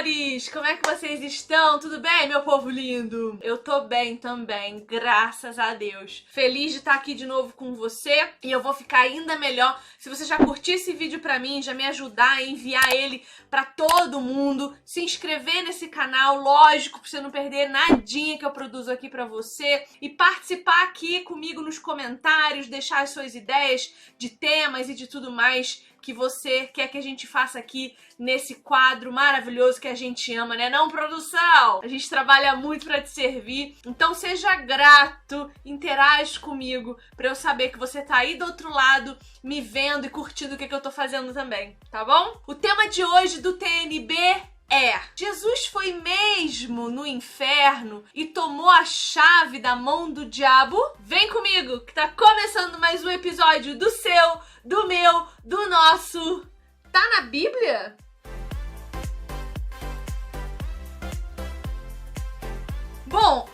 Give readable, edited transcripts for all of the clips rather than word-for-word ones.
amores! Como é que vocês estão? Tudo bem, meu povo lindo? Eu tô bem também, graças a Deus. Feliz de estar aqui de novo com você e eu vou ficar ainda melhor se você já curtir esse vídeo pra mim, já me ajudar a enviar ele pra todo mundo, se inscrever nesse canal, lógico, pra você não perder nadinha que eu produzo aqui pra você e participar aqui comigo nos comentários, deixar as suas ideias de temas e de tudo mais que você quer que a gente faça aqui nesse quadro maravilhoso que a gente ama, né? Não, produção? A gente trabalha muito pra te servir, então seja grato, interage comigo pra eu saber que você tá aí do outro lado me vendo e curtindo o que eu tô fazendo também, tá bom? O tema de hoje do TNB é: Jesus foi mesmo no inferno e tomou a chave da mão do diabo? Vem comigo, que tá começando mais um episódio do seu, do meu, do nosso... Tá na Bíblia? Bom,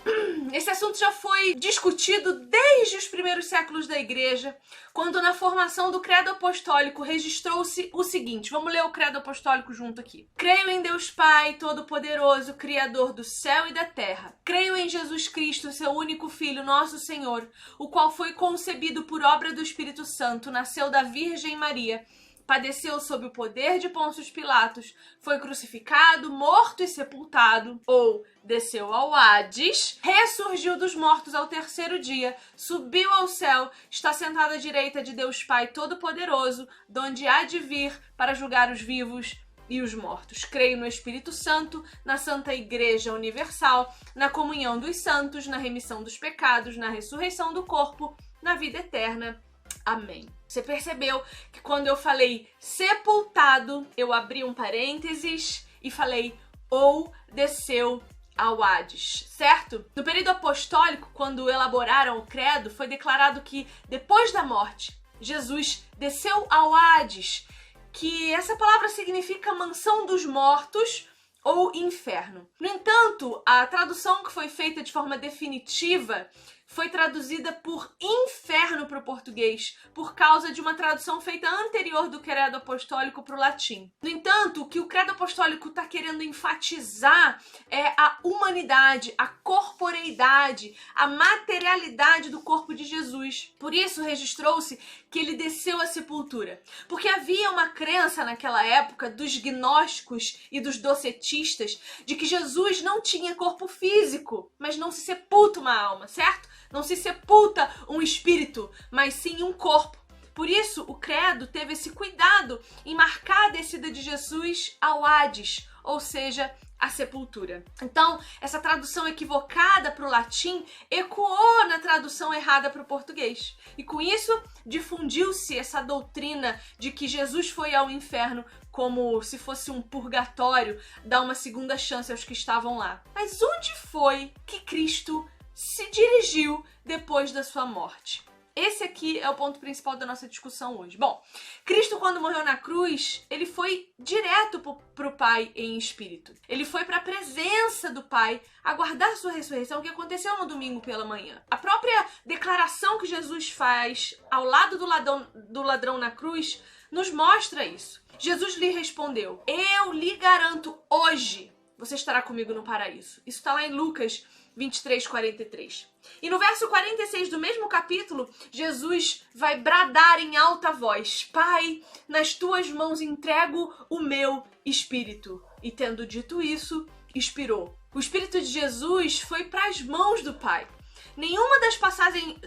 esse assunto já foi discutido desde os primeiros séculos da igreja, quando na formação do credo apostólico registrou-se o seguinte. Vamos ler o credo apostólico junto aqui. Creio em Deus Pai Todo-Poderoso, Criador do céu e da terra. Creio em Jesus Cristo, seu único Filho, nosso Senhor, o qual foi concebido por obra do Espírito Santo, nasceu da Virgem Maria, padeceu sob o poder de Pôncio Pilatos, foi crucificado, morto e sepultado, ou desceu ao Hades, ressurgiu dos mortos ao terceiro dia, subiu ao céu, está sentado à direita de Deus Pai Todo-Poderoso, donde há de vir para julgar os vivos e os mortos. Creio no Espírito Santo, na Santa Igreja Universal, na comunhão dos santos, na remissão dos pecados, na ressurreição do corpo, na vida eterna. Amém. Você percebeu que quando eu falei sepultado, eu abri um parênteses e falei ou desceu ao Hades, certo? No período apostólico, quando elaboraram o credo, foi declarado que depois da morte, Jesus desceu ao Hades, que essa palavra significa mansão dos mortos ou inferno. No entanto, a tradução que foi feita de forma definitiva foi traduzida por inferno para o português, por causa de uma tradução feita anterior do credo apostólico para o latim. No entanto, o que o credo apostólico está querendo enfatizar é a humanidade, a corporeidade, a materialidade do corpo de Jesus. Por isso registrou-se que ele desceu à sepultura, porque havia uma crença naquela época dos gnósticos e dos docetistas de que Jesus não tinha corpo físico, mas não se sepulta uma alma, certo? Não se sepulta um espírito, mas sim um corpo. Por isso, o credo teve esse cuidado em marcar a descida de Jesus ao Hades, ou seja, a sepultura. Então, essa tradução equivocada para o latim ecoou na tradução errada para o português. E com isso, difundiu-se essa doutrina de que Jesus foi ao inferno como se fosse um purgatório, dar uma segunda chance aos que estavam lá. Mas onde foi que Cristo se dirigiu depois da sua morte? Esse aqui é o ponto principal da nossa discussão hoje. Bom, Cristo, quando morreu na cruz, ele foi direto para o Pai em espírito. Ele foi para a presença do Pai aguardar sua ressurreição, que aconteceu no domingo pela manhã. A própria declaração que Jesus faz ao lado do ladrão na cruz nos mostra isso. Jesus lhe respondeu: eu lhe garanto, hoje você estará comigo no paraíso. Isso está lá em Lucas 23:43. E no verso 46 do mesmo capítulo, Jesus vai bradar em alta voz: Pai, nas tuas mãos entrego o meu espírito. E tendo dito isso, expirou. O espírito de Jesus foi para as mãos do Pai. Nenhuma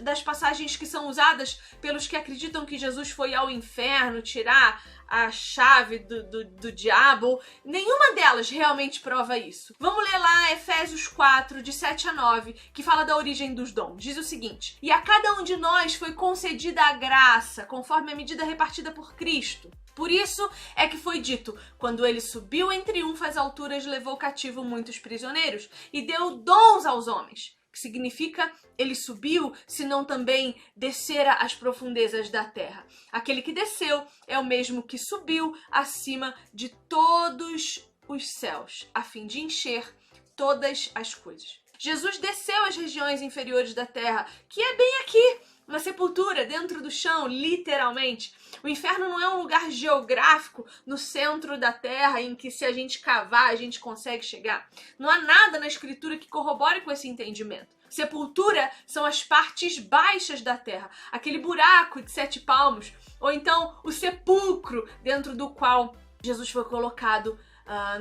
das passagens que são usadas pelos que acreditam que Jesus foi ao inferno tirar a chave do diabo, nenhuma delas realmente prova isso. Vamos ler lá Efésios 4, de 7 a 9, que fala da origem dos dons. Diz o seguinte: e a cada um de nós foi concedida a graça, conforme a medida repartida por Cristo. Por isso é que foi dito: quando ele subiu em triunfo às alturas, levou cativo muitos prisioneiros e deu dons aos homens. Que significa ele subiu, se não também descera às profundezas da terra. Aquele que desceu é o mesmo que subiu acima de todos os céus, a fim de encher todas as coisas. Jesus desceu às regiões inferiores da terra, que é bem aqui, uma sepultura dentro do chão, literalmente. O inferno não é um lugar geográfico no centro da terra em que, se a gente cavar, a gente consegue chegar. Não há nada na escritura que corrobore com esse entendimento. Sepultura são as partes baixas da terra, aquele buraco de 7 palmos, ou então o sepulcro dentro do qual Jesus foi colocado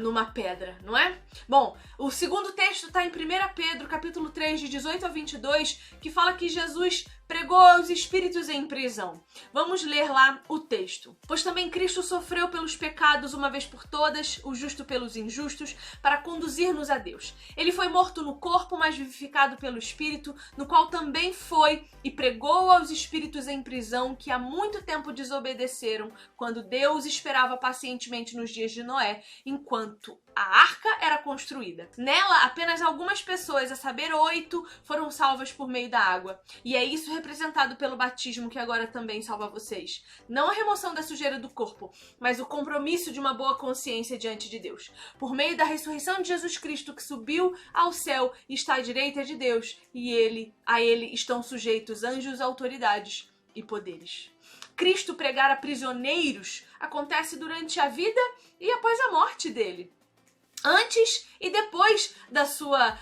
numa pedra, não é? Bom, o segundo texto está em 1 Pedro, capítulo 3, de 18 a 22, que fala que Jesus pregou aos espíritos em prisão. Vamos ler lá o texto. Pois também Cristo sofreu pelos pecados uma vez por todas, o justo pelos injustos, para conduzir-nos a Deus. Ele foi morto no corpo, mas vivificado pelo Espírito, no qual também foi e pregou aos espíritos em prisão que há muito tempo desobedeceram, quando Deus esperava pacientemente nos dias de Noé, enquanto a arca era construída. Nela, apenas algumas pessoas, a saber 8, foram salvas por meio da água. E é isso representado pelo batismo que agora também salva vocês. Não a remoção da sujeira do corpo, mas o compromisso de uma boa consciência diante de Deus. Por meio da ressurreição de Jesus Cristo, que subiu ao céu e está à direita de Deus, e a ele estão sujeitos anjos, autoridades e poderes. Cristo pregar a prisioneiros acontece durante a vida e após a morte dele. Antes e depois da sua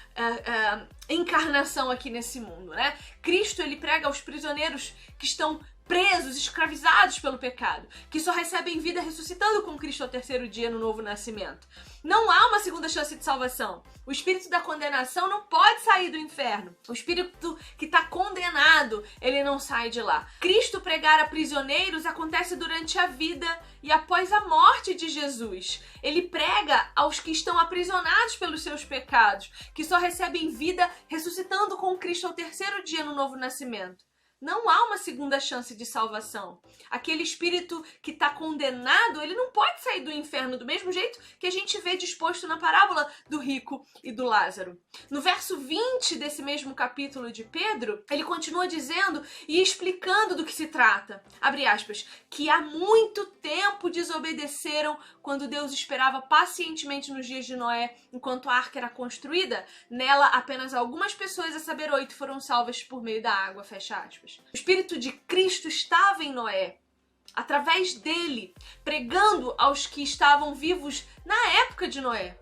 encarnação aqui nesse mundo, né? Cristo, ele prega aos prisioneiros que estão presos, escravizados pelo pecado, que só recebem vida ressuscitando com Cristo ao terceiro dia no novo nascimento. Não há uma segunda chance de salvação. O espírito da condenação não pode sair do inferno. O espírito que está condenado, ele não sai de lá. Cristo pregar a prisioneiros acontece durante a vida e após a morte de Jesus. Ele prega aos que estão aprisionados pelos seus pecados, que só recebem vida ressuscitando com Cristo ao terceiro dia no novo nascimento. Não há uma segunda chance de salvação. Aquele espírito que está condenado, ele não pode sair do inferno do mesmo jeito que a gente vê disposto na parábola do rico e do Lázaro. No verso 20 desse mesmo capítulo de Pedro, ele continua dizendo e explicando do que se trata. Abre aspas, que há muito tempo desobedeceram quando Deus esperava pacientemente nos dias de Noé, enquanto a arca era construída. Nela, apenas algumas pessoas, a saber 8, foram salvas por meio da água, fecha aspas. O Espírito de Cristo estava em Noé, através dele, pregando aos que estavam vivos na época de Noé.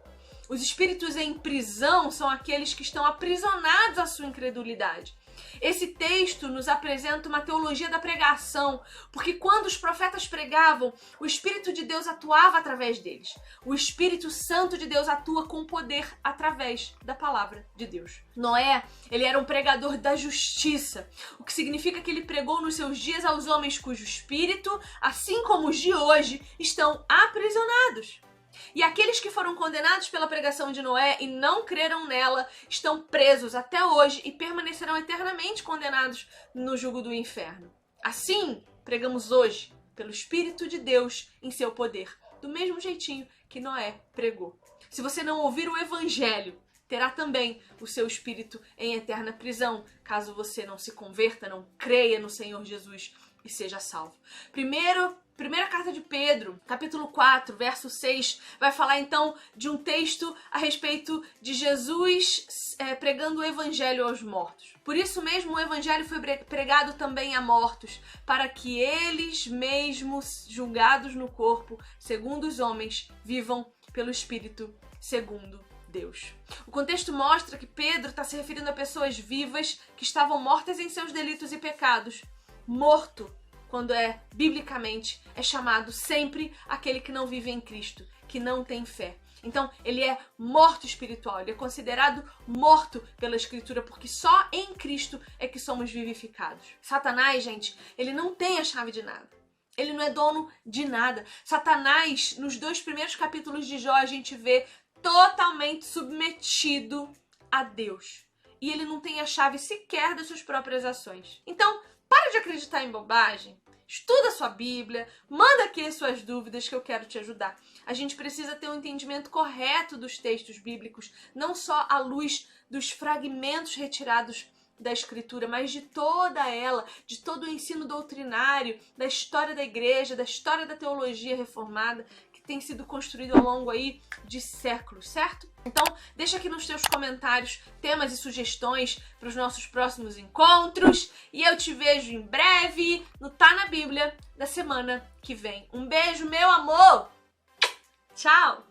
Os espíritos em prisão são aqueles que estão aprisionados à sua incredulidade. Esse texto nos apresenta uma teologia da pregação, porque quando os profetas pregavam, o Espírito de Deus atuava através deles. O Espírito Santo de Deus atua com poder através da palavra de Deus. Noé, ele era um pregador da justiça, o que significa que ele pregou nos seus dias aos homens cujo espírito, assim como os de hoje, estão aprisionados. E aqueles que foram condenados pela pregação de Noé e não creram nela estão presos até hoje e permanecerão eternamente condenados no jugo do inferno. Assim, pregamos hoje pelo Espírito de Deus em seu poder, do mesmo jeitinho que Noé pregou. Se você não ouvir o Evangelho, terá também o seu espírito em eterna prisão, caso você não se converta, não creia no Senhor Jesus e seja salvo. Primeira carta de Pedro, capítulo 4, verso 6, vai falar então de um texto a respeito de Jesus pregando o evangelho aos mortos. Por isso mesmo o evangelho foi pregado também a mortos, para que eles mesmos, julgados no corpo, segundo os homens, vivam pelo Espírito, segundo Deus. O contexto mostra que Pedro está se referindo a pessoas vivas que estavam mortas em seus delitos e pecados. Morto, quando biblicamente, é chamado sempre aquele que não vive em Cristo, que não tem fé. Então, ele é morto espiritual, ele é considerado morto pela Escritura, porque só em Cristo é que somos vivificados. Satanás, gente, ele não tem a chave de nada. Ele não é dono de nada. Satanás, nos 2 primeiros capítulos de Jó, a gente vê totalmente submetido a Deus. E ele não tem a chave sequer das suas próprias ações. Então, para de acreditar em bobagem, estuda a sua Bíblia, manda aqui as suas dúvidas que eu quero te ajudar. A gente precisa ter um entendimento correto dos textos bíblicos, não só à luz dos fragmentos retirados da Escritura, mas de toda ela, de todo o ensino doutrinário, da história da igreja, da história da teologia reformada, que tem sido construído ao longo aí de séculos, certo? Então, deixa aqui nos teus comentários temas e sugestões para os nossos próximos encontros. E eu te vejo em breve no Tá na Bíblia da semana que vem. Um beijo, meu amor! Tchau!